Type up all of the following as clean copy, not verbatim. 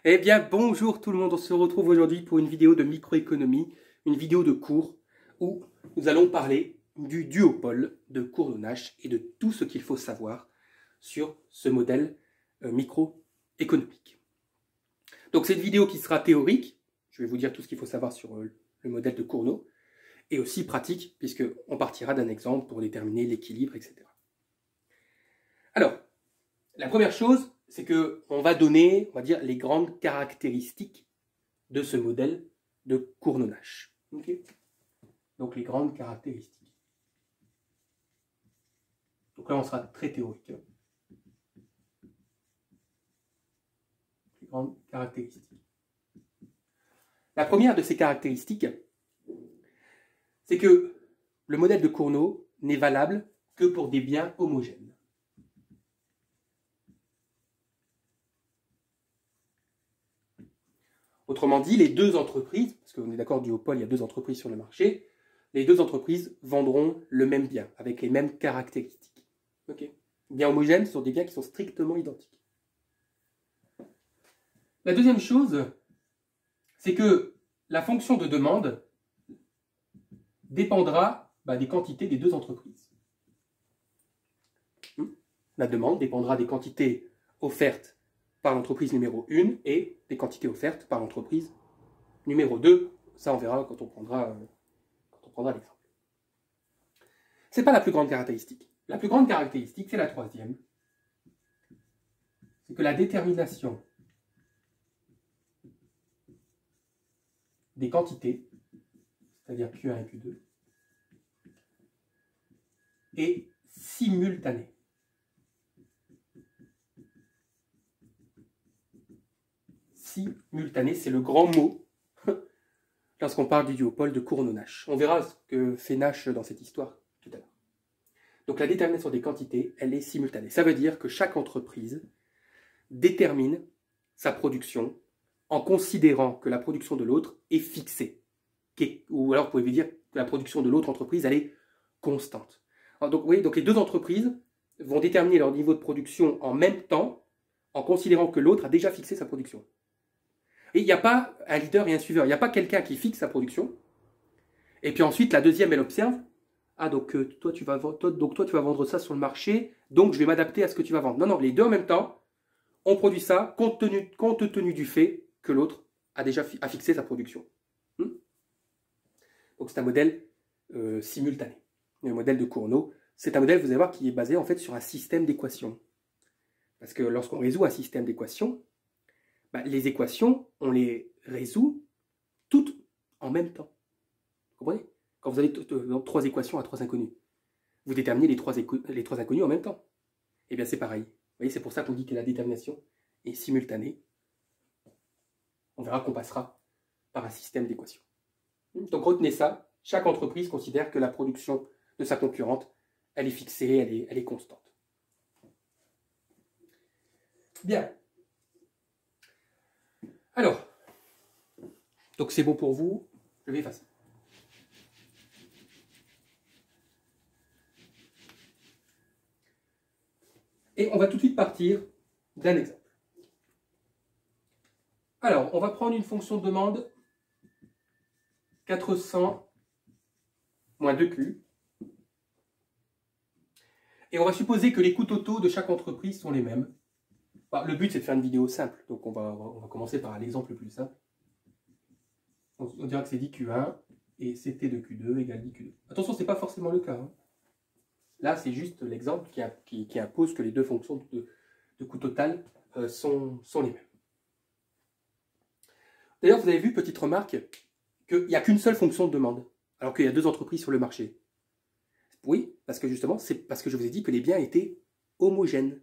Eh bien, bonjour tout le monde, on se retrouve aujourd'hui pour une vidéo de microéconomie, une vidéo de cours où nous allons parler du duopole de Cournot-Nash et de tout ce qu'il faut savoir sur ce modèle microéconomique. Donc cette vidéo qui sera théorique, je vais vous dire tout ce qu'il faut savoir sur le modèle de Cournot, et aussi pratique, puisqu'on partira d'un exemple pour déterminer l'équilibre, etc. Alors, la première chose, c'est qu'on va donner, on va dire, les grandes caractéristiques de ce modèle de Cournot-Nash. Okay. Donc les grandes caractéristiques. Donc là, on sera très théorique. Les grandes caractéristiques. La première de ces caractéristiques, c'est que le modèle de Cournot n'est valable que pour des biens homogènes. Autrement dit, les deux entreprises, parce qu'on est d'accord, duopole, il y a deux entreprises sur le marché, les deux entreprises vendront le même bien, avec les mêmes caractéristiques. Okay. Biens homogènes sont des biens qui sont strictement identiques. La deuxième chose, c'est que la fonction de demande dépendra des quantités des deux entreprises. La demande dépendra des quantités offertes par l'entreprise numéro 1 et des quantités offertes par l'entreprise numéro 2. Ça, on verra quand on prendra l'exemple. Ce n'est pas la plus grande caractéristique. La plus grande caractéristique, c'est la troisième. C'est que la détermination des quantités, c'est-à-dire Q1 et Q2, est simultanée. Simultanée, c'est le grand mot lorsqu'on parle du duopole de Cournot-Nash. On verra ce que fait Nash dans cette histoire tout à l'heure. Donc la détermination des quantités, elle est simultanée. Ça veut dire que chaque entreprise détermine sa production en considérant que la production de l'autre est fixée. Ou alors vous pouvez dire que la production de l'autre entreprise, elle est constante. Alors, donc, oui, donc les deux entreprises vont déterminer leur niveau de production en même temps en considérant que l'autre a déjà fixé sa production. Et il n'y a pas un leader et un suiveur. Il n'y a pas quelqu'un qui fixe sa production. Et puis ensuite, la deuxième, elle observe. Ah, donc toi, tu vas vendre ça sur le marché, donc je vais m'adapter à ce que tu vas vendre. Non, non, les deux en même temps, on produit ça compte tenu du fait que l'autre a déjà fixé sa production. Donc c'est un modèle simultané. Le modèle de Cournot, c'est un modèle, vous allez voir, qui est basé en fait sur un système d'équations. Parce que lorsqu'on résout un système d'équations, les équations, on les résout toutes en même temps. Vous comprenez? Quand vous avez trois équations à trois inconnus, vous déterminez les trois inconnus en même temps. Eh bien, c'est pareil. Vous voyez, c'est pour ça qu'on dit que la détermination est simultanée. On verra qu'on passera par un système d'équations. Donc, retenez ça. Chaque entreprise considère que la production de sa concurrente, elle est fixée, elle est constante. Bien. Alors, donc c'est bon pour vous, je vais effacer. Et on va tout de suite partir d'un exemple. Alors, on va prendre une fonction de demande 400 moins 2Q. Et on va supposer que les coûts totaux de chaque entreprise sont les mêmes. Le but, c'est de faire une vidéo simple. Donc, on va commencer par l'exemple le plus simple. On dira que c'est 10Q1 et CT de Q2 égale 10Q2. Attention, ce n'est pas forcément le cas. Là, c'est juste l'exemple qui impose que les deux fonctions de coût total sont les mêmes. D'ailleurs, vous avez vu, petite remarque, qu'il n'y a qu'une seule fonction de demande, alors qu'il y a deux entreprises sur le marché. Oui, parce que justement, c'est parce que je vous ai dit que les biens étaient homogènes.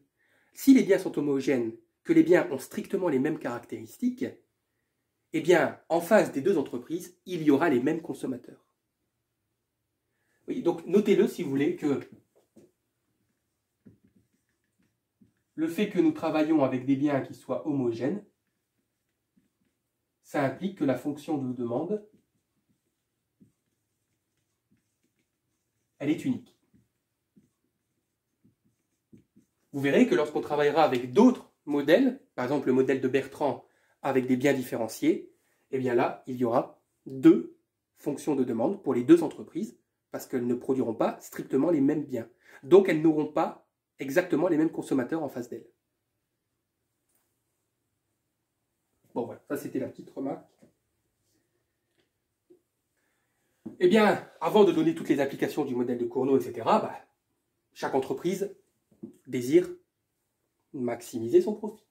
Si les biens sont homogènes, que les biens ont strictement les mêmes caractéristiques, eh bien, en face des deux entreprises, il y aura les mêmes consommateurs. Oui, donc, notez-le si vous voulez que le fait que nous travaillons avec des biens qui soient homogènes, ça implique que la fonction de demande, elle est unique. Vous verrez que lorsqu'on travaillera avec d'autres modèles, par exemple le modèle de Bertrand avec des biens différenciés, eh bien là, il y aura deux fonctions de demande pour les deux entreprises, parce qu'elles ne produiront pas strictement les mêmes biens. Donc elles n'auront pas exactement les mêmes consommateurs en face d'elles. Bon voilà, ça c'était la petite remarque. Eh bien, avant de donner toutes les applications du modèle de Cournot, etc., chaque entreprise désire maximiser son profit.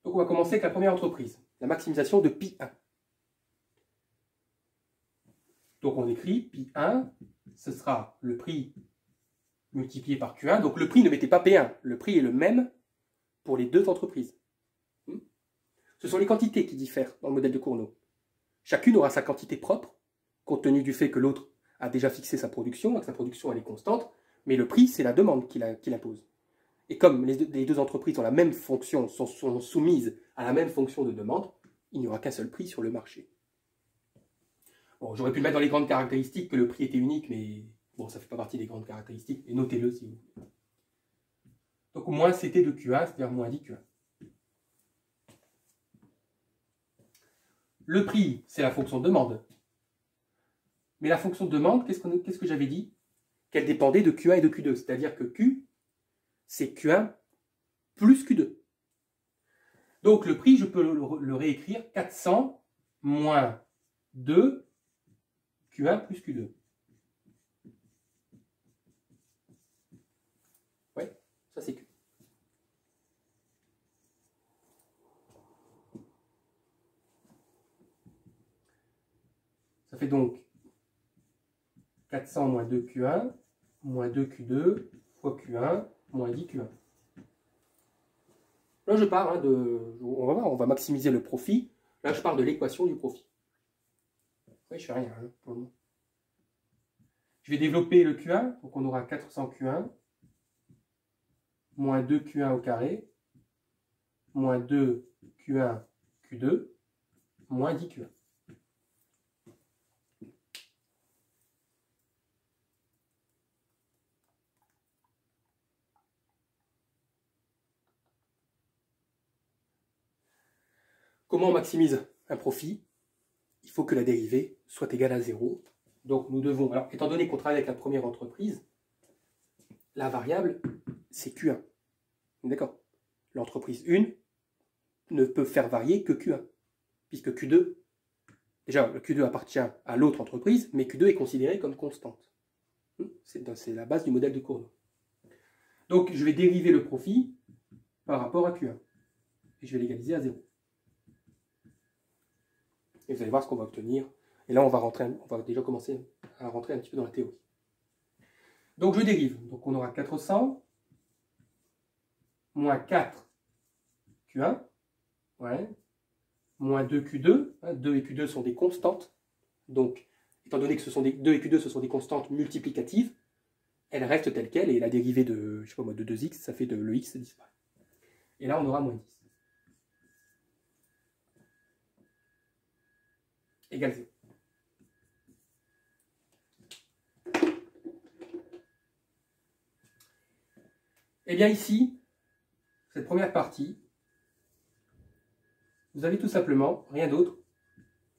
Donc on va commencer avec la première entreprise, la maximisation de Pi1. Donc on écrit Pi1, ce sera le prix multiplié par Q1. Donc le prix, ne mettez pas P1, le prix est le même pour les deux entreprises. Ce sont les quantités qui diffèrent dans le modèle de Cournot. Chacune aura sa quantité propre, compte tenu du fait que l'autre a déjà fixé sa production, que sa production elle est constante, mais le prix, c'est la demande qui l'impose. Et comme les deux entreprises ont la même fonction, sont soumises à la même fonction de demande, il n'y aura qu'un seul prix sur le marché. Bon, j'aurais pu le mettre dans les grandes caractéristiques que le prix était unique, mais bon, ça ne fait pas partie des grandes caractéristiques, et notez-le si vous voulez. Donc moins CT de Q1, c'est-à-dire moins 10 Q1. Le prix, c'est la fonction de demande. Mais la fonction de demande, qu'est-ce que j'avais dit? Qu'elle dépendait de Q1 et de Q2. C'est-à-dire que Q, c'est Q1 plus Q2. Donc le prix, je peux le réécrire 400 moins 2 Q1 plus Q2. Oui, ça c'est Q. Ça fait donc 400 moins 2 Q1 moins 2 Q2 fois Q1 moins 10 Q1. Là, je parle on va voir, on va maximiser le profit. Là, je parle de l'équation du profit. Oui, je fais rien pour le moment. Je vais développer le Q1, donc on aura 400 Q1 moins 2 Q1 au carré moins 2 Q1 Q2 moins 10 Q1. Comment on maximise un profit? Il faut que la dérivée soit égale à 0. Donc nous devons, alors étant donné qu'on travaille avec la première entreprise, la variable c'est Q1. D'accord? L'entreprise 1 ne peut faire varier que Q1, puisque Q2, déjà le Q2 appartient à l'autre entreprise, mais Q2 est considéré comme constante. C'est la base du modèle de Cournot. Donc je vais dériver le profit par rapport à Q1, et je vais l'égaliser à 0. Et vous allez voir ce qu'on va obtenir. Et là, on va déjà commencer à rentrer un petit peu dans la théorie. Donc, je dérive. Donc, on aura 400 moins 4 Q1, ouais, moins 2 Q2. 2 et Q2 sont des constantes. Donc, étant donné que 2 et Q2, ce sont des constantes multiplicatives, elles restent telles quelles. Et la dérivée de, je sais pas moi, de 2x, ça fait le x disparaît. Et là, on aura moins 10. Égale 0. Eh bien ici, cette première partie, vous avez tout simplement rien d'autre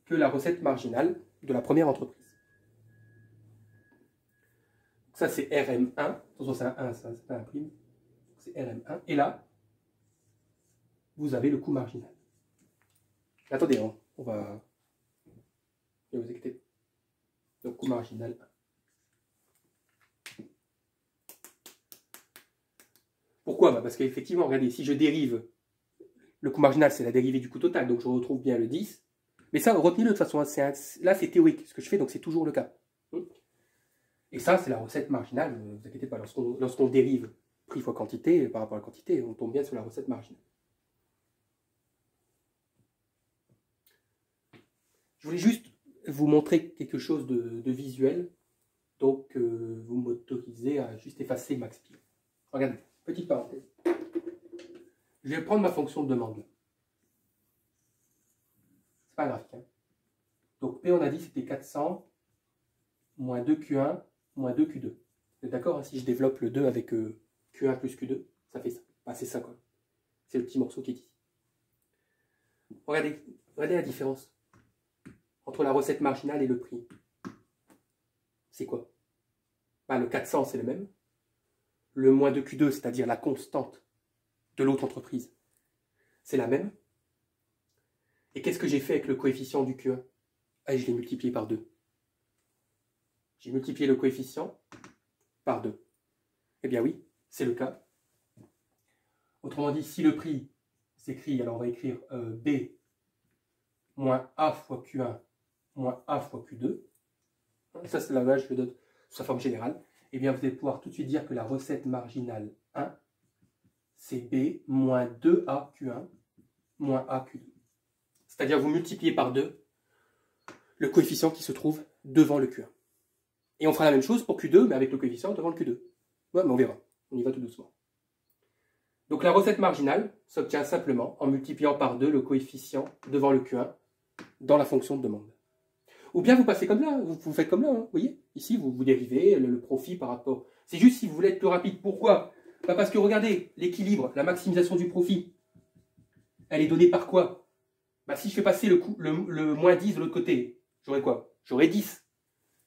que la recette marginale de la première entreprise. Ça c'est RM1, attention c'est un 1, ça c'est pas un prime, c'est RM1, et là, vous avez le coût marginal. Attendez, on va... Ne vous inquiétez pas. Donc coût marginal 1. Pourquoi? Parce qu'effectivement, regardez, si je dérive, le coût marginal, c'est la dérivée du coût total, donc je retrouve bien le 10. Mais ça, retenez-le de toute façon, là c'est théorique, ce que je fais, donc c'est toujours le cas. Et ça, c'est la recette marginale, ne vous inquiétez pas, lorsqu'on dérive prix fois quantité, par rapport à la quantité, on tombe bien sur la recette marginale. Je voulais juste vous montrer quelque chose de visuel, donc vous m'autorisez à juste effacer Max Pi. Regardez, petite parenthèse. Je vais prendre ma fonction de demande. C'est pas graphique. Hein. Donc P, on a dit, c'était 400 moins 2Q1 moins 2Q2. Vous êtes d'accord hein, si je développe le 2 avec Q1 plus Q2, ça fait ça. Bah, c'est ça quoi. C'est le petit morceau qui est ici. Regardez la différence entre la recette marginale et le prix. C'est quoi? Ben, le 400, c'est le même. Le moins 2Q2, c'est-à-dire la constante de l'autre entreprise, c'est la même. Et qu'est-ce que j'ai fait avec le coefficient du Q1? Ah, je l'ai multiplié par 2. J'ai multiplié le coefficient par 2. Eh bien oui, c'est le cas. Autrement dit, si le prix s'écrit, alors on va écrire B moins A fois Q1 moins A fois Q2. Ça, c'est la je le donne sous sa forme générale. Eh bien, vous allez pouvoir tout de suite dire que la recette marginale 1, c'est B moins 2A Q1 moins A Q2. C'est-à-dire vous multipliez par 2 le coefficient qui se trouve devant le Q1. Et on fera la même chose pour Q2, mais avec le coefficient devant le Q2. Ouais, mais on verra. On y va tout doucement. Donc la recette marginale s'obtient simplement en multipliant par 2 le coefficient devant le Q1 dans la fonction de demande. Ou bien vous passez comme là, vous faites comme là, hein, vous voyez. Ici, vous dérivez le profit par rapport... C'est juste si vous voulez être plus rapide. Pourquoi? Parce que regardez, l'équilibre, la maximisation du profit, elle est donnée par quoi? Si je fais passer le moins 10 de l'autre côté, j'aurai quoi? J'aurai 10.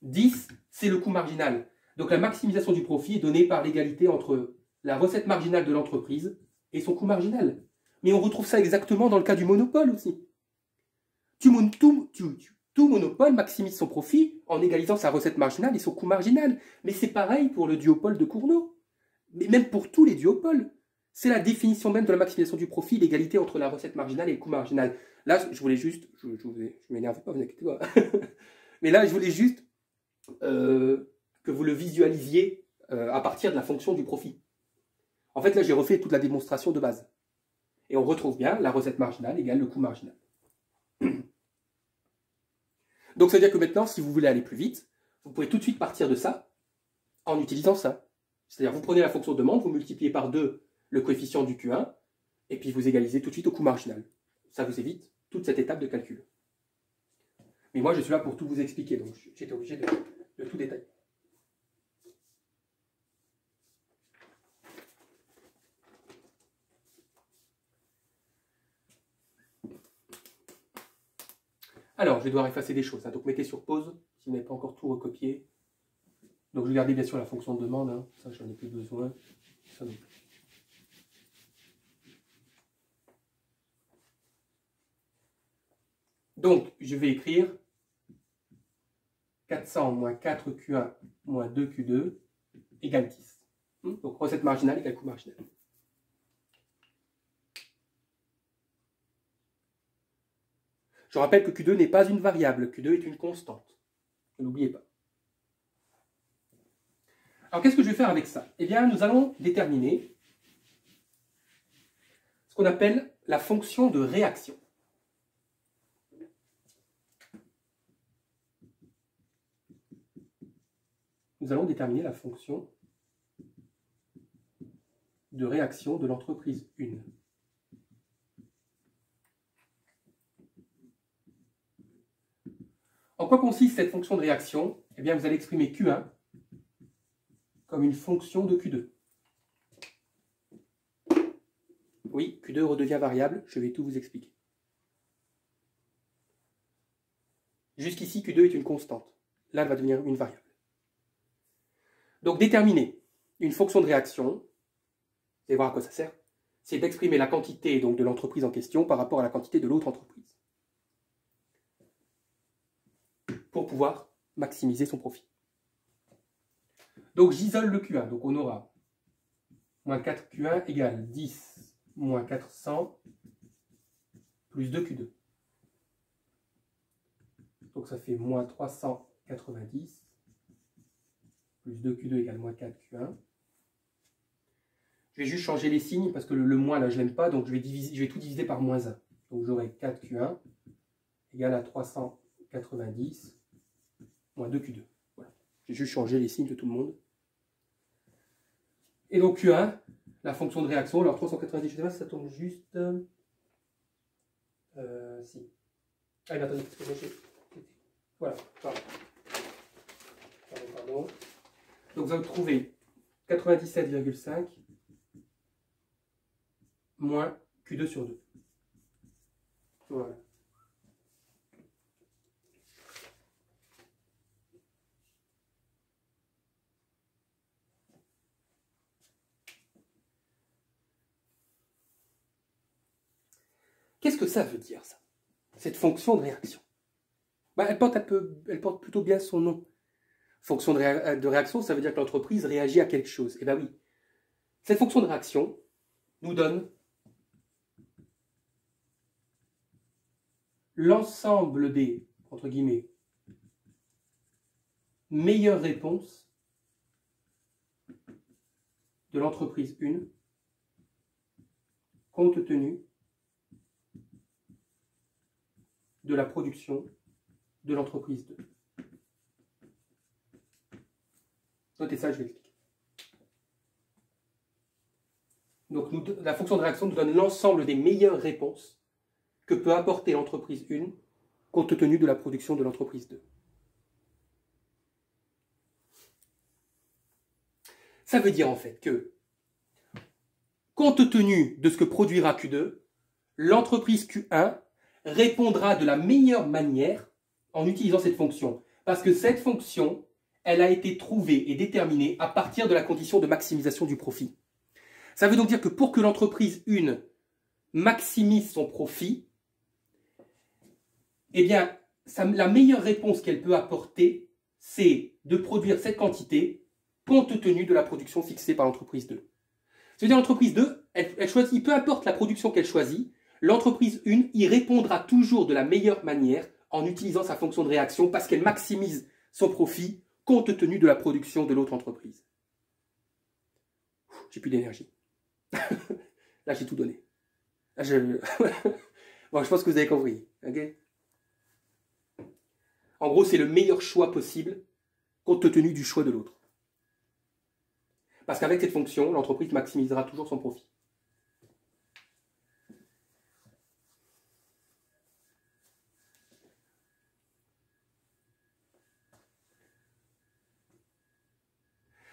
10, c'est le coût marginal. Donc la maximisation du profit est donnée par l'égalité entre la recette marginale de l'entreprise et son coût marginal. Mais on retrouve ça exactement dans le cas du monopole aussi. Tout monopole maximise son profit en égalisant sa recette marginale et son coût marginal. Mais c'est pareil pour le duopole de Cournot. Mais même pour tous les duopoles. C'est la définition même de la maximisation du profit, l'égalité entre la recette marginale et le coût marginal. Là, je voulais juste... Je m'énerve pas, vous inquiétez pas. Mais là, je voulais juste que vous le visualisiez à partir de la fonction du profit. En fait, là, j'ai refait toute la démonstration de base. Et on retrouve bien la recette marginale égale le coût marginal. Donc, ça veut dire que maintenant, si vous voulez aller plus vite, vous pouvez tout de suite partir de ça en utilisant ça. C'est-à-dire, vous prenez la fonction de demande, vous multipliez par 2 le coefficient du Q1, et puis vous égalisez tout de suite au coût marginal. Ça vous évite toute cette étape de calcul. Mais moi, je suis là pour tout vous expliquer, donc j'étais obligé de tout détailler. Alors, je vais devoir effacer des choses, hein, donc mettez sur pause si vous n'avez pas encore tout recopié. Donc, je vais garder bien sûr la fonction de demande, hein, ça j'en ai plus besoin. Ça non plus. Donc, je vais écrire 400 moins 4Q1 moins 2Q2 égale 10. Donc, recette marginale égale coût marginal. Je rappelle que Q2 n'est pas une variable, Q2 est une constante. Ne l'oubliez pas. Alors, qu'est-ce que je vais faire avec ça? Eh bien, nous allons déterminer ce qu'on appelle la fonction de réaction. Nous allons déterminer la fonction de réaction de l'entreprise 1. En quoi consiste cette fonction de réaction? Eh bien, vous allez exprimer Q1 comme une fonction de Q2. Oui, Q2 redevient variable, je vais tout vous expliquer. Jusqu'ici, Q2 est une constante. Là, elle va devenir une variable. Donc, déterminer une fonction de réaction, vous allez voir à quoi ça sert, c'est d'exprimer la quantité donc, de l'entreprise en question par rapport à la quantité de l'autre entreprise, pour pouvoir maximiser son profit. Donc, j'isole le Q1. Donc, on aura moins 4Q1 égale 10 moins 400 plus 2Q2. Donc, ça fait moins 390 plus 2Q2 égale moins 4Q1. Je vais juste changer les signes parce que le moins, là, je n'aime pas. Donc, je vais tout diviser par moins 1. Donc, j'aurai 4Q1 égale à 390 moins 2Q2. Voilà. J'ai juste changé les signes de tout le monde. Et donc, Q1, la fonction de réaction. Alors, 390, je ne sais pas si ça tombe juste... si. Ah, mais attendez, parce que moi, voilà, pardon. Pardon. Donc, vous allez trouver 97,5 moins Q2 sur 2. Voilà. Qu'est-ce que ça veut dire, ça, cette fonction de réaction? Ben, elle porte plutôt bien son nom. Fonction de réaction, ça veut dire que l'entreprise réagit à quelque chose. Eh bien oui, cette fonction de réaction nous donne l'ensemble des, entre guillemets, meilleures réponses de l'entreprise 1 compte tenu de la production de l'entreprise 2. Notez ça, je vais expliquer. Donc la fonction de réaction nous donne l'ensemble des meilleures réponses que peut apporter l'entreprise 1 compte tenu de la production de l'entreprise 2. Ça veut dire en fait que, compte tenu de ce que produira Q2, l'entreprise Q1 répondra de la meilleure manière en utilisant cette fonction. Parce que cette fonction, elle a été trouvée et déterminée à partir de la condition de maximisation du profit. Ça veut donc dire que pour que l'entreprise 1 maximise son profit, eh bien, la meilleure réponse qu'elle peut apporter, c'est de produire cette quantité compte tenu de la production fixée par l'entreprise 2. Ça veut dire l'entreprise 2, elle choisit, peu importe la production qu'elle choisit, l'entreprise 1 y répondra toujours de la meilleure manière en utilisant sa fonction de réaction parce qu'elle maximise son profit compte tenu de la production de l'autre entreprise. J'ai plus d'énergie. Là, j'ai tout donné. Là, bon, je pense que vous avez compris. Okay, en gros, c'est le meilleur choix possible compte tenu du choix de l'autre. Parce qu'avec cette fonction, l'entreprise maximisera toujours son profit.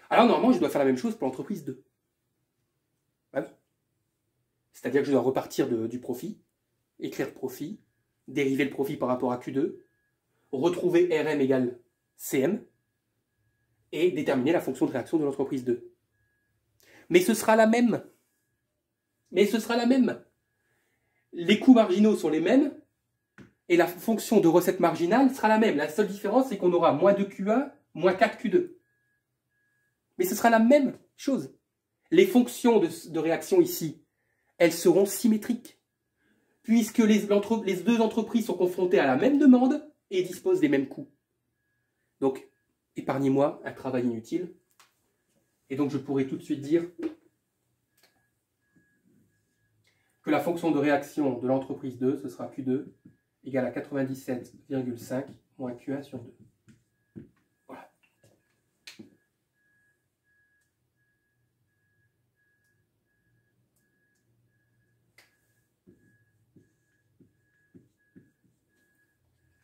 Alors normalement, je dois faire la même chose pour l'entreprise 2. Ah oui. C'est-à-dire que je dois repartir du profit, écrire le profit, dériver le profit par rapport à Q2, retrouver RM égale CM, et déterminer la fonction de réaction de l'entreprise 2. Mais ce sera la même. Les coûts marginaux sont les mêmes, et la fonction de recette marginale sera la même. La seule différence, c'est qu'on aura moins 2Q1, moins 4Q2. Mais ce sera la même chose. Les fonctions de réaction ici, elles seront symétriques, puisque les deux entreprises sont confrontées à la même demande et disposent des mêmes coûts. Donc, épargnez-moi un travail inutile. Et donc, je pourrais tout de suite dire que la fonction de réaction de l'entreprise 2, ce sera Q2 égale à 97,5 moins Q1 sur 2. Voilà.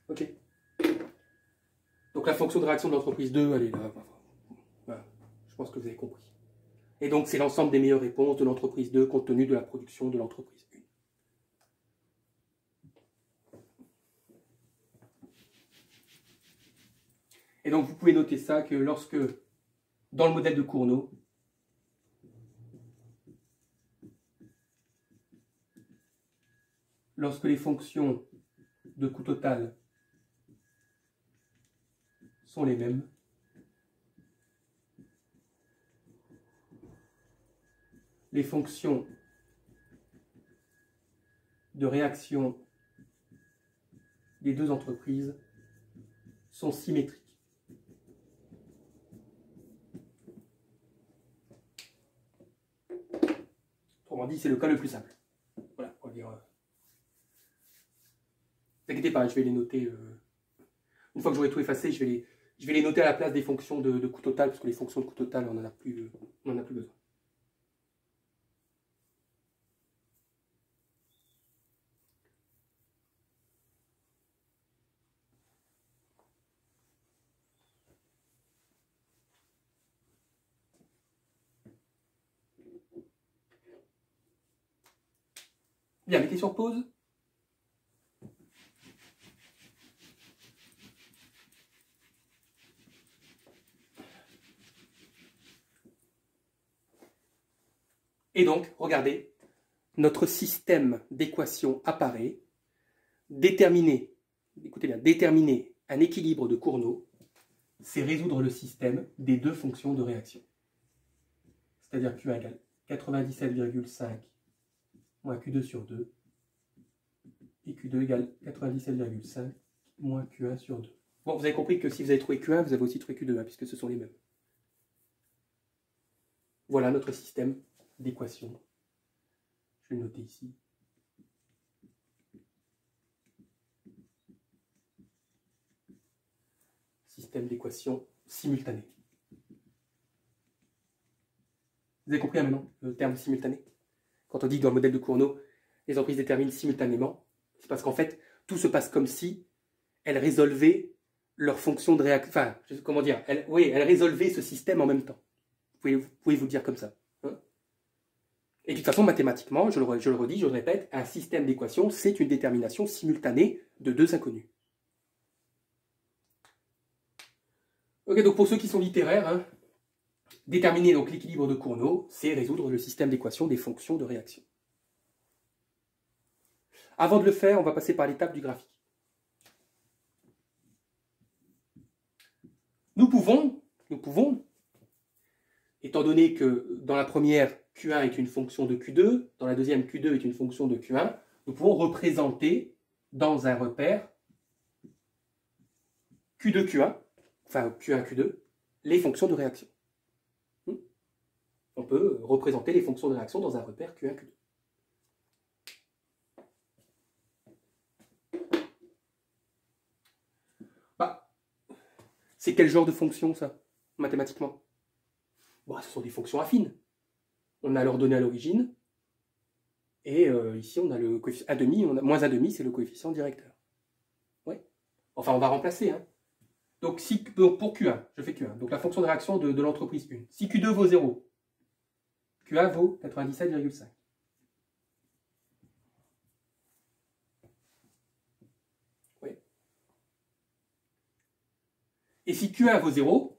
Ok. Donc la fonction de réaction de l'entreprise 2, elle est là. Voilà. Je pense que vous avez compris. Et donc c'est l'ensemble des meilleures réponses de l'entreprise 2 compte tenu de la production de l'entreprise 1. Et donc vous pouvez noter ça, que lorsque, dans le modèle de Cournot, lorsque les fonctions de coût total sont les mêmes, les fonctions de réaction des deux entreprises sont symétriques. Autrement dit, c'est le cas le plus simple. Voilà, on va dire. Ne vous inquiétez pas, je vais les noter. Une fois que j'aurai tout effacé, je vais les noter à la place des fonctions de coût total, parce que les fonctions de coût total, on n'en a plus besoin. Bien, mettez sur pause. Et donc, regardez, notre système d'équations apparaît. Déterminer, écoutez bien, déterminer un équilibre de Cournot, c'est résoudre le système des deux fonctions de réaction. C'est-à-dire Q1 égale 97,5 moins Q2 sur 2, et Q2 égale 97,5 moins Q1 sur 2. Bon, vous avez compris que si vous avez trouvé Q1, vous avez aussi trouvé Q2, hein, puisque ce sont les mêmes. Voilà notre système d'équations. Je vais le noter ici. Système d'équations simultané. Vous avez compris maintenant le terme simultané? Quand on dit que dans le modèle de Cournot, les emprises déterminent simultanément, c'est parce qu'en fait, tout se passe comme si elles résolvaient leur fonction de réaction. Enfin, comment dire, elles résolvaient ce système en même temps. Vous pouvez vous le dire comme ça. Hein? Et de toute façon, mathématiquement, je le redis, je le répète, un système d'équations, c'est une détermination simultanée de deux inconnus. Ok, donc pour ceux qui sont littéraires, hein, déterminer donc l'équilibre de Cournot, c'est résoudre le système d'équations des fonctions de réaction. Avant de le faire, on va passer par l'étape du graphique. Nous pouvons, étant donné que dans la première, Q1 est une fonction de Q2, dans la deuxième, Q2 est une fonction de Q1, nous pouvons représenter dans un repère Q2, Q1, enfin Q1, Q2, les fonctions de réaction. On peut représenter les fonctions de réaction dans un repère Q1, Q2. Bah, c'est quel genre de fonction, ça, mathématiquement? Bah, ce sont des fonctions affines. On a l'ordonnée à l'origine, et ici, on a le coefficient A', moins A', c'est le coefficient directeur. Ouais. Enfin, on va remplacer, hein. Donc, pour Q1, je fais Q1, donc la fonction de réaction de l'entreprise 1. Si Q2 vaut 0, Q1 vaut 97,5. Oui. Et si Q1 vaut 0,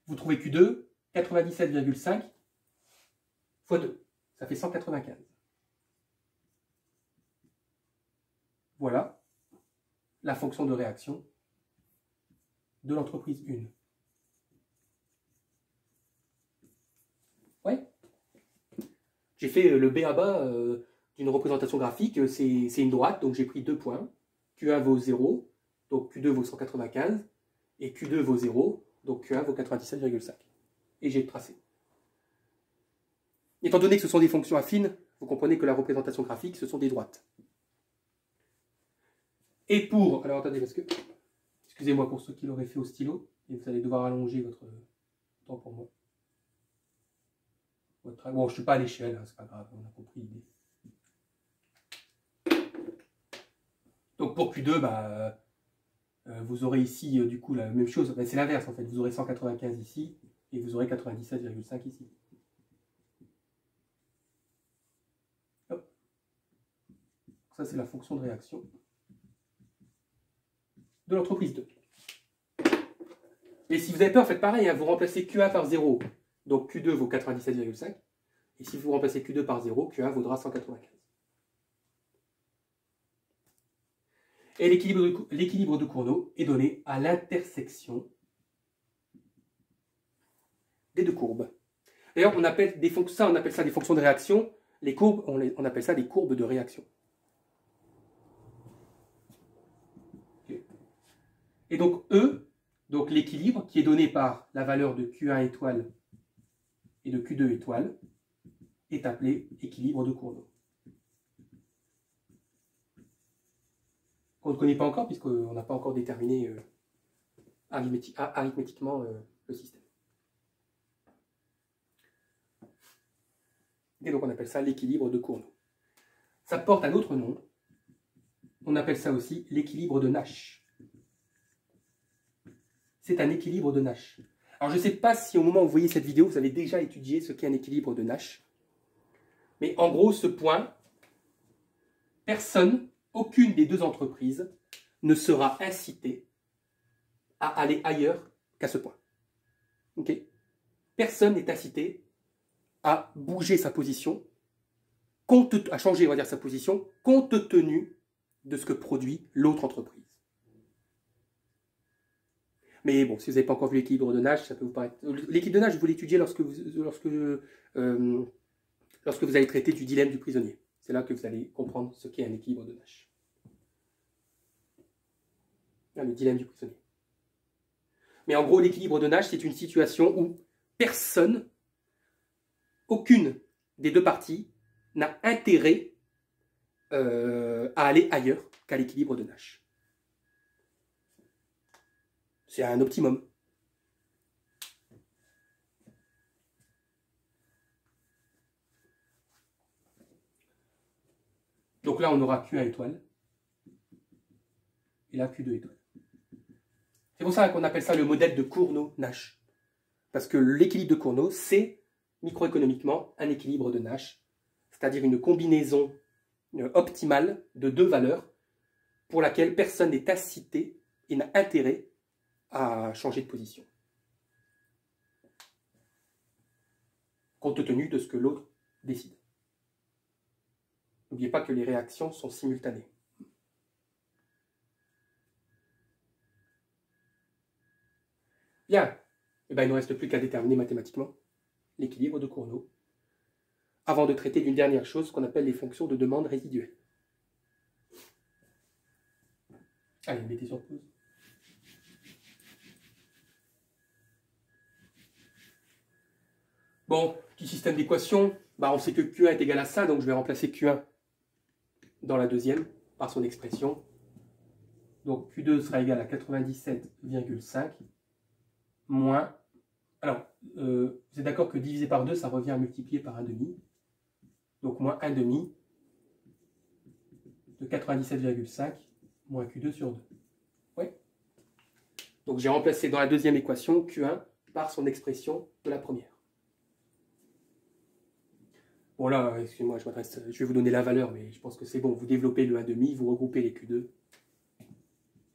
vous trouvez Q2, 97,5 fois 2. Ça fait 195. Voilà la fonction de réaction de l'entreprise 1. Ouais. J'ai fait le B à bas d'une représentation graphique, c'est une droite, donc j'ai pris 2 points. Q1 vaut 0, donc Q2 vaut 195, et Q2 vaut 0, donc Q1 vaut 97,5. Et j'ai tracé. Étant donné que ce sont des fonctions affines, vous comprenez que la représentation graphique, ce sont des droites. Et pour... Alors attendez, parce que... Excusez-moi pour ceux qui l'auraient fait au stylo, et vous allez devoir allonger votre temps pour moi. Bon, je ne suis pas à l'échelle, hein, c'est pas grave, on a compris l'idée. Donc pour Q2, bah, vous aurez ici du coup la même chose, c'est l'inverse en fait, vous aurez 195 ici, et vous aurez 97,5 ici. Hop. Ça c'est la fonction de réaction de l'entreprise 2. Et si vous avez peur, faites pareil, hein, vous remplacez Q1 par 0, donc Q2 vaut 97,5, et si vous remplacez Q2 par 0, Q1 vaudra 195. Et l'équilibre de Cournot est donné à l'intersection des deux courbes. D'ailleurs, on appelle ça des fonctions de réaction. Les courbes, on appelle ça des courbes de réaction. Okay. Et donc, donc l'équilibre qui est donné par la valeur de Q1 étoile et de Q2 étoile, est appelé équilibre de Cournot. Qu'on ne connaît pas encore, puisqu'on n'a pas encore déterminé arithmétiquement le système. Et donc on appelle ça l'équilibre de Cournot. Ça porte un autre nom. On appelle ça aussi l'équilibre de Nash. C'est un équilibre de Nash. Alors je ne sais pas si au moment où vous voyez cette vidéo, vous avez déjà étudié ce qu'est un équilibre de Nash. Mais en gros, ce point, personne, aucune des deux entreprises ne sera incitée à aller ailleurs qu'à ce point. Okay. Personne n'est incité à bouger sa position, à changer, on va dire, sa position, compte tenu de ce que produit l'autre entreprise. Mais bon, si vous n'avez pas encore vu l'équilibre de Nash, ça peut vous paraître... L'équilibre de Nash, vous l'étudiez lorsque vous allez traiter du dilemme du prisonnier. C'est là que vous allez comprendre ce qu'est un équilibre de Nash. Le dilemme du prisonnier. Mais en gros, l'équilibre de Nash, c'est une situation où personne, aucune des deux parties, n'a intérêt à aller ailleurs qu'à l'équilibre de Nash. C'est un optimum. Donc là, on aura Q1 étoile. Et là, Q2 étoile. C'est pour ça qu'on appelle ça le modèle de Cournot-Nash. Parce que l'équilibre de Cournot, c'est microéconomiquement un équilibre de Nash. C'est-à-dire une combinaison optimale de deux valeurs pour laquelle personne n'est incité et n'a intérêt à changer de position. Compte tenu de ce que l'autre décide. N'oubliez pas que les réactions sont simultanées. Bien, eh bien, il ne reste plus qu'à déterminer mathématiquement l'équilibre de Cournot avant de traiter d'une dernière chose qu'on appelle les fonctions de demande résiduelles. Allez, mettez sur pause. Bon, petit système d'équations, on sait que Q1 est égal à ça, donc je vais remplacer Q1 dans la deuxième par son expression. Donc Q2 sera égal à 97,5 moins... Alors, vous êtes d'accord que divisé par 2, ça revient à multiplier par 1,5. Donc moins 1,5 de 97,5 moins Q2 sur 2. Oui. Donc j'ai remplacé dans la deuxième équation Q1 par son expression de la première. Bon là, excusez-moi, je vais vous donner la valeur, mais je pense que c'est bon. Vous développez le 1,5, vous regroupez les Q2,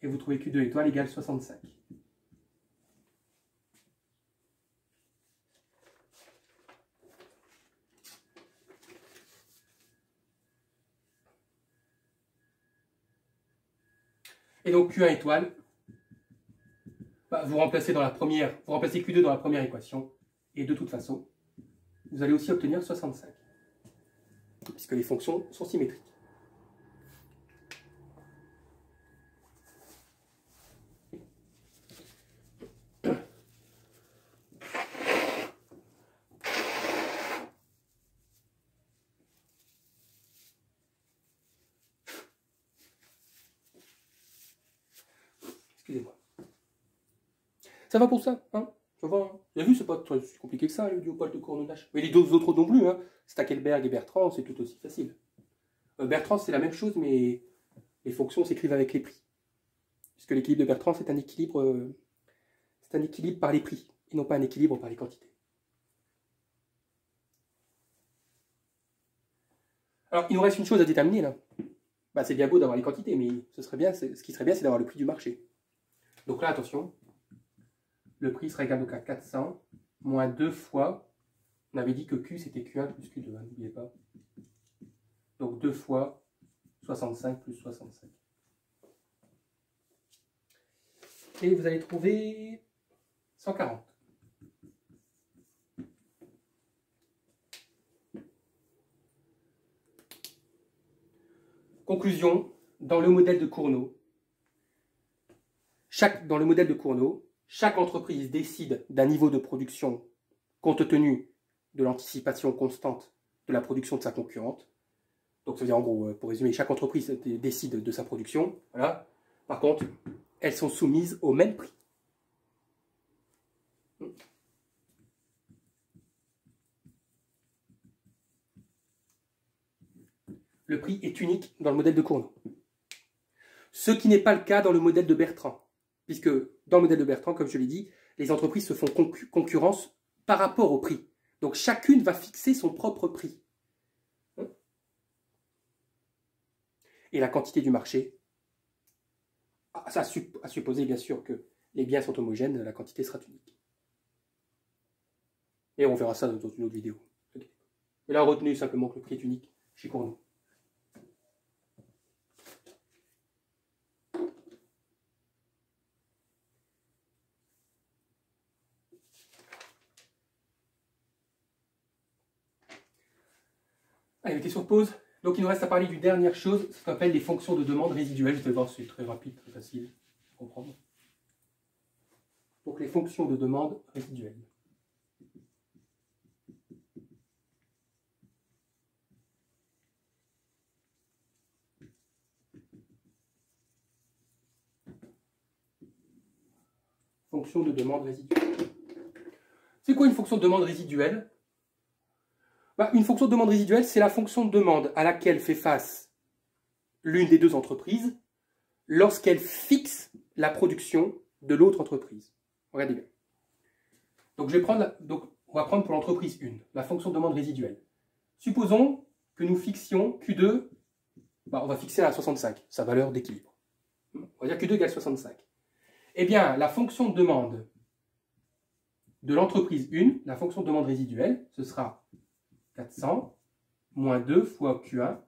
et vous trouvez Q2 étoile égale 65. Et donc Q1 étoile, vous remplacez dans la première, vous remplacez Q2 dans la première équation, et de toute façon, vous allez aussi obtenir 65, puisque les fonctions sont symétriques. Excusez-moi. Ça va pour ça, hein? Ça va, hein? Vous avez vu, c'est pas très compliqué que ça, le duopole de Cournot-Nash. Mais les deux autres non plus, hein? Stackelberg et Bertrand, c'est tout aussi facile. Bertrand, c'est la même chose, mais les fonctions s'écrivent avec les prix. Puisque l'équilibre de Bertrand, c'est un équilibre par les prix, et non pas un équilibre par les quantités. Alors, il nous reste une chose à déterminer, là. C'est bien beau d'avoir les quantités, mais ce qui serait bien, c'est d'avoir le prix du marché. Donc là, attention, le prix sera égal donc à 400 moins 2 fois, on avait dit que Q c'était Q1 plus Q2, n'oubliez pas. Donc 2 fois 65 plus 65. Et vous allez trouver 140. Conclusion, dans le modèle de Cournot, chaque entreprise décide d'un niveau de production compte tenu de l'anticipation constante de la production de sa concurrente. Donc ça veut dire en gros, pour résumer, chaque entreprise décide de sa production. Voilà. Par contre, elles sont soumises au même prix. Le prix est unique dans le modèle de Cournot. Ce qui n'est pas le cas dans le modèle de Bertrand. Puisque dans le modèle de Bertrand, comme je l'ai dit, les entreprises se font concurrence par rapport au prix. Donc chacune va fixer son propre prix. et la quantité du marché, à supposer bien sûr que les biens sont homogènes, la quantité sera unique. Et on verra ça dans une autre vidéo. Mais là, retenez simplement que le prix est unique chez Cournot. Allez, mettez sur pause. Donc il nous reste à parler d'une dernière chose, ce qu'on appelle les fonctions de demande résiduelles. Vous allez voir, c'est très rapide, très facile à comprendre. Donc les fonctions de demande résiduelles. Fonction de demande résiduelle. C'est quoi une fonction de demande résiduelle? Une fonction de demande résiduelle, c'est la fonction de demande à laquelle fait face l'une des deux entreprises lorsqu'elle fixe la production de l'autre entreprise. Regardez bien. Donc, on va prendre pour l'entreprise 1, la fonction de demande résiduelle. Supposons que nous fixions Q2, on va fixer à 65, sa valeur d'équilibre. On va dire Q2 égale 65. Eh bien, la fonction de demande de l'entreprise 1, la fonction de demande résiduelle, ce sera 400 moins 2 fois Q1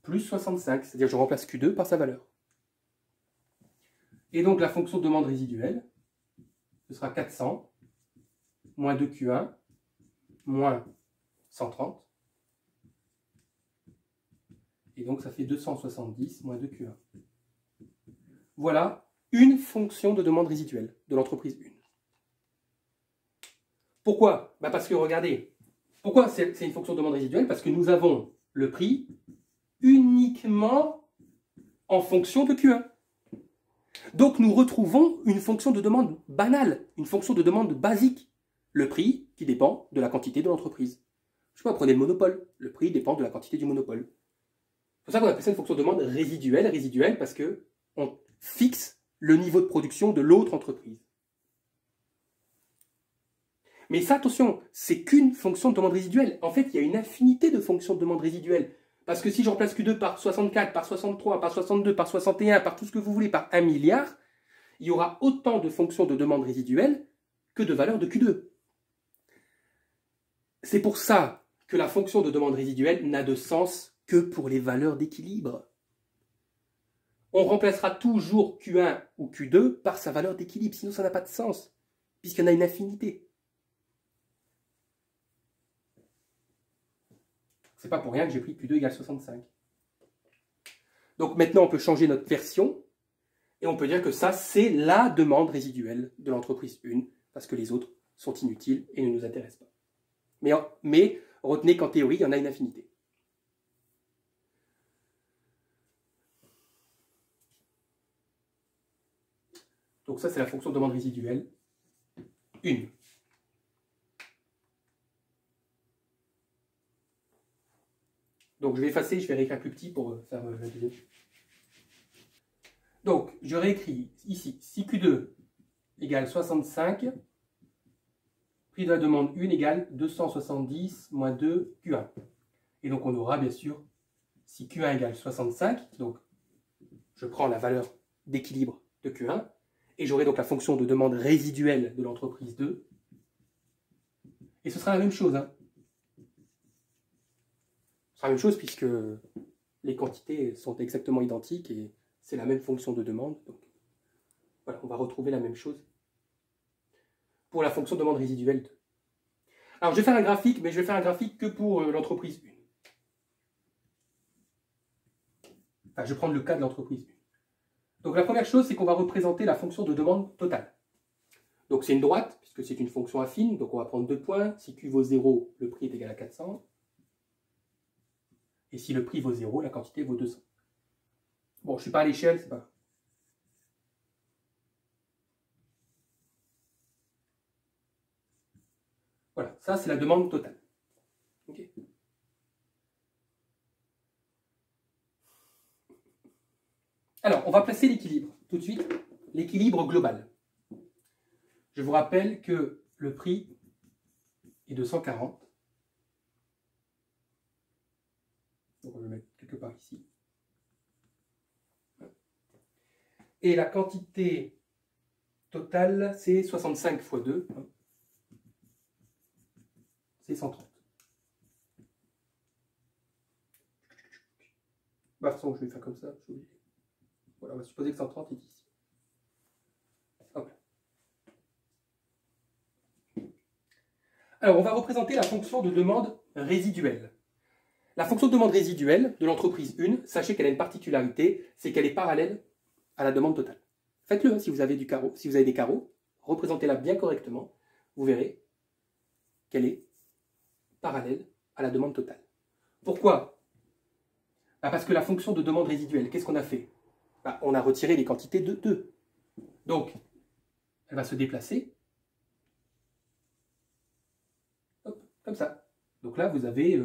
plus 65. C'est-à-dire que je remplace Q2 par sa valeur. Et donc la fonction de demande résiduelle, ce sera 400 moins 2Q1 moins 130. Et donc ça fait 270 moins 2Q1. Voilà une fonction de demande résiduelle de l'entreprise 1. Pourquoi? Parce que regardez, pourquoi c'est une fonction de demande résiduelle? Parce que nous avons le prix uniquement en fonction de Q1. Donc nous retrouvons une fonction de demande banale, une fonction de demande basique. Le prix qui dépend de la quantité de l'entreprise. Je sais pas, prenez le monopole. Le prix dépend de la quantité du monopole. C'est pour ça qu'on appelle ça une fonction de demande résiduelle parce qu'on fixe le niveau de production de l'autre entreprise. Mais ça, attention, c'est qu'une fonction de demande résiduelle. En fait, il y a une infinité de fonctions de demande résiduelle. Parce que si je remplace Q2 par 64, par 63, par 62, par 61, par tout ce que vous voulez, par 1 milliard, il y aura autant de fonctions de demande résiduelle que de valeurs de Q2. C'est pour ça que la fonction de demande résiduelle n'a de sens que pour les valeurs d'équilibre. On remplacera toujours Q1 ou Q2 par sa valeur d'équilibre, sinon ça n'a pas de sens, puisqu'il y en a une infinité. C'est pas pour rien que j'ai pris Q2 égale 65. Donc maintenant, on peut changer notre version, et on peut dire que ça, c'est la demande résiduelle de l'entreprise 1, parce que les autres sont inutiles et ne nous intéressent pas. Mais retenez qu'en théorie, il y en a une infinité. Donc ça, c'est la fonction de demande résiduelle 1. Donc je vais effacer, je vais réécrire plus petit pour faire la deuxième. Donc je réécris ici, si Q2 égale 65, prix de la demande 1 égale 270 moins 2 Q1. Et donc on aura bien sûr, si Q1 égale 65, donc je prends la valeur d'équilibre de Q1, et j'aurai donc la fonction de demande résiduelle de l'entreprise 2. Et ce sera la même chose. Ce sera la même chose puisque les quantités sont exactement identiques et c'est la même fonction de demande. Donc voilà, on va retrouver la même chose pour la fonction de demande résiduelle 2. Alors je vais faire un graphique, mais je vais faire un graphique que pour l'entreprise 1. Enfin, je vais prendre le cas de l'entreprise 1. Donc la première chose, c'est qu'on va représenter la fonction de demande totale. Donc c'est une droite, puisque c'est une fonction affine, donc on va prendre 2 points. Si Q vaut 0, le prix est égal à 400. Et si le prix vaut 0, la quantité vaut 200. Bon, je ne suis pas à l'échelle, c'est pas grave. Voilà, ça c'est la demande totale. Okay. Alors, on va placer l'équilibre, tout de suite, l'équilibre global. Je vous rappelle que le prix est de 140. Donc on va le mettre quelque part ici. Et la quantité totale, c'est 65 fois 2. C'est 130. Bah, de toute façon, je vais faire comme ça. Voilà, on va supposer que 130 est ici. Hop. Alors, on va représenter la fonction de demande résiduelle. La fonction de demande résiduelle de l'entreprise 1, sachez qu'elle a une particularité, c'est qu'elle est parallèle à la demande totale. Faites-le, hein, si vous avez des carreaux, représentez-la bien correctement, vous verrez qu'elle est parallèle à la demande totale. Pourquoi? Parce que la fonction de demande résiduelle, qu'est-ce qu'on a fait? On a retiré les quantités de 2. Donc, elle va se déplacer. Hop, comme ça. Donc là, vous avez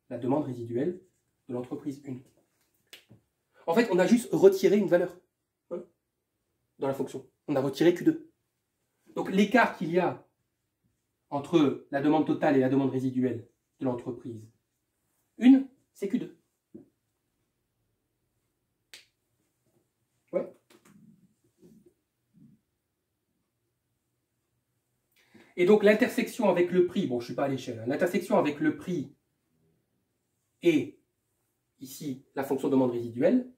la demande résiduelle de l'entreprise 1. En fait, on a juste retiré une valeur dans la fonction. On a retiré Q2. Donc l'écart qu'il y a entre la demande totale et la demande résiduelle de l'entreprise 1, c'est Q2. Ouais. Et donc l'intersection avec le prix, bon je ne suis pas à l'échelle, hein, l'intersection avec le prix et ici la fonction de demande résiduelle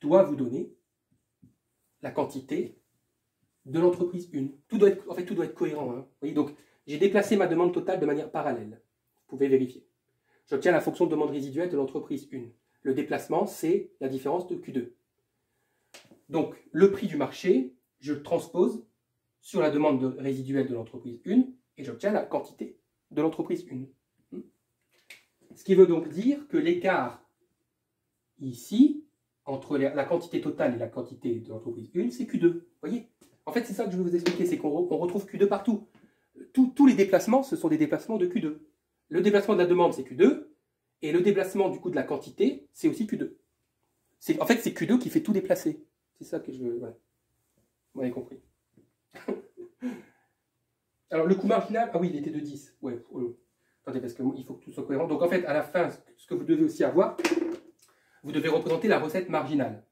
doit vous donner la quantité de l'entreprise 1. Tout doit être cohérent. Hein. Vous voyez, donc j'ai déplacé ma demande totale de manière parallèle. Vous pouvez vérifier. J'obtiens la fonction de demande résiduelle de l'entreprise 1. Le déplacement, c'est la différence de Q2. Donc, le prix du marché, je le transpose sur la demande résiduelle de l'entreprise 1 et j'obtiens la quantité de l'entreprise 1. Ce qui veut donc dire que l'écart ici, entre la quantité totale et la quantité de l'entreprise 1, c'est Q2. Vous voyez? En fait, c'est ça que je vais vous expliquer, c'est qu'on retrouve Q2 partout. Tous les déplacements, ce sont des déplacements de Q2. Le déplacement de la demande, c'est Q2, et le déplacement du coup de la quantité, c'est aussi Q2. En fait, c'est Q2 qui fait tout déplacer. C'est ça que je veux... Voilà. Vous m'avez compris. Alors, le coût marginal, ah oui, il était de 10. Ouais, attendez, parce qu'il faut que tout soit cohérent. Donc, en fait, à la fin, ce que vous devez aussi avoir, vous devez représenter la recette marginale.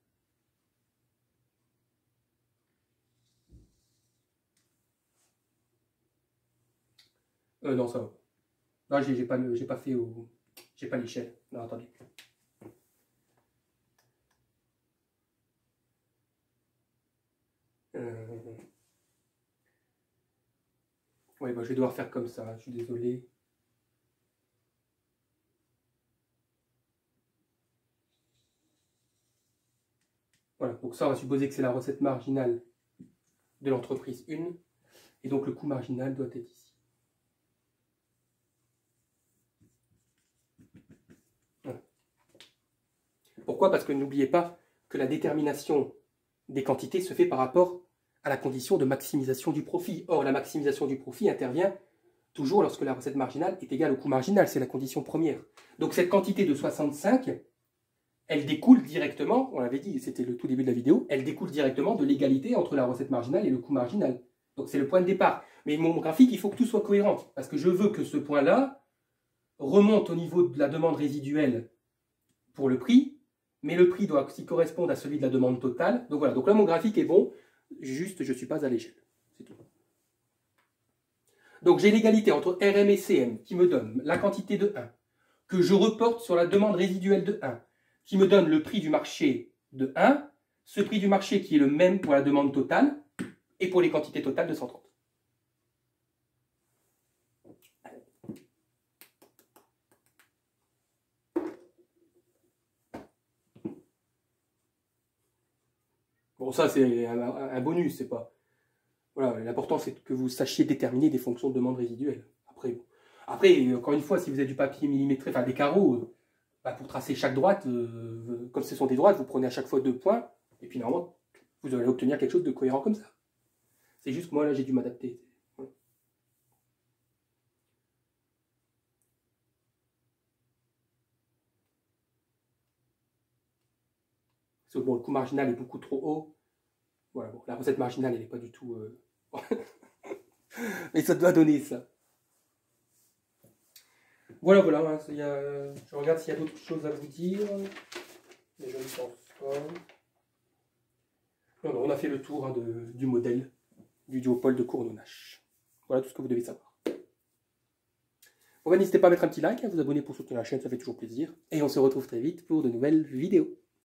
Non, ça va. Non, j'ai pas fait au... J'ai pas l'échelle. Non, attendez. Oui, je vais devoir faire comme ça, je suis désolé. Voilà, donc ça, on va supposer que c'est la recette marginale de l'entreprise 1, et donc le coût marginal doit être ici. Voilà. Pourquoi? Parce que n'oubliez pas que la détermination des quantités se fait par rapport à la condition de maximisation du profit. Or, la maximisation du profit intervient toujours lorsque la recette marginale est égale au coût marginal, c'est la condition première. Donc cette quantité de 65, elle découle directement, on l'avait dit, c'était le tout début de la vidéo, elle découle directement de l'égalité entre la recette marginale et le coût marginal. Donc c'est le point de départ. Mais mon graphique, il faut que tout soit cohérent, parce que je veux que ce point-là remonte au niveau de la demande résiduelle pour le prix, mais le prix doit aussi correspondre à celui de la demande totale. Donc voilà, donc là mon graphique est bon, juste je ne suis pas à l'échelle. C'est tout. Donc j'ai l'égalité entre RM et CM qui me donne la quantité de 1, que je reporte sur la demande résiduelle de 1, qui me donne le prix du marché de 1, ce prix du marché qui est le même pour la demande totale et pour les quantités totales de 130. Bon, ça c'est un bonus, c'est pas... Voilà, l'important c'est que vous sachiez déterminer des fonctions de demande résiduelle. Après, encore une fois, si vous avez du papier millimétré, enfin des carreaux, pour tracer chaque droite, comme ce sont des droites, vous prenez à chaque fois 2 points, et puis normalement, vous allez obtenir quelque chose de cohérent comme ça. C'est juste que moi, là, j'ai dû m'adapter. Voilà. Bon, le coût marginal est beaucoup trop haut. Voilà, bon, la recette marginale, elle n'est pas du tout... Mais ça doit donner ça. Voilà, hein, je regarde s'il y a d'autres choses à vous dire. Mais je ne pense pas. Non, non, on a fait le tour hein, du modèle du duopole de Cournot-Nash. Voilà tout ce que vous devez savoir. Bon, n'hésitez pas à mettre un petit like, à vous abonner pour soutenir la chaîne, ça fait toujours plaisir. Et on se retrouve très vite pour de nouvelles vidéos.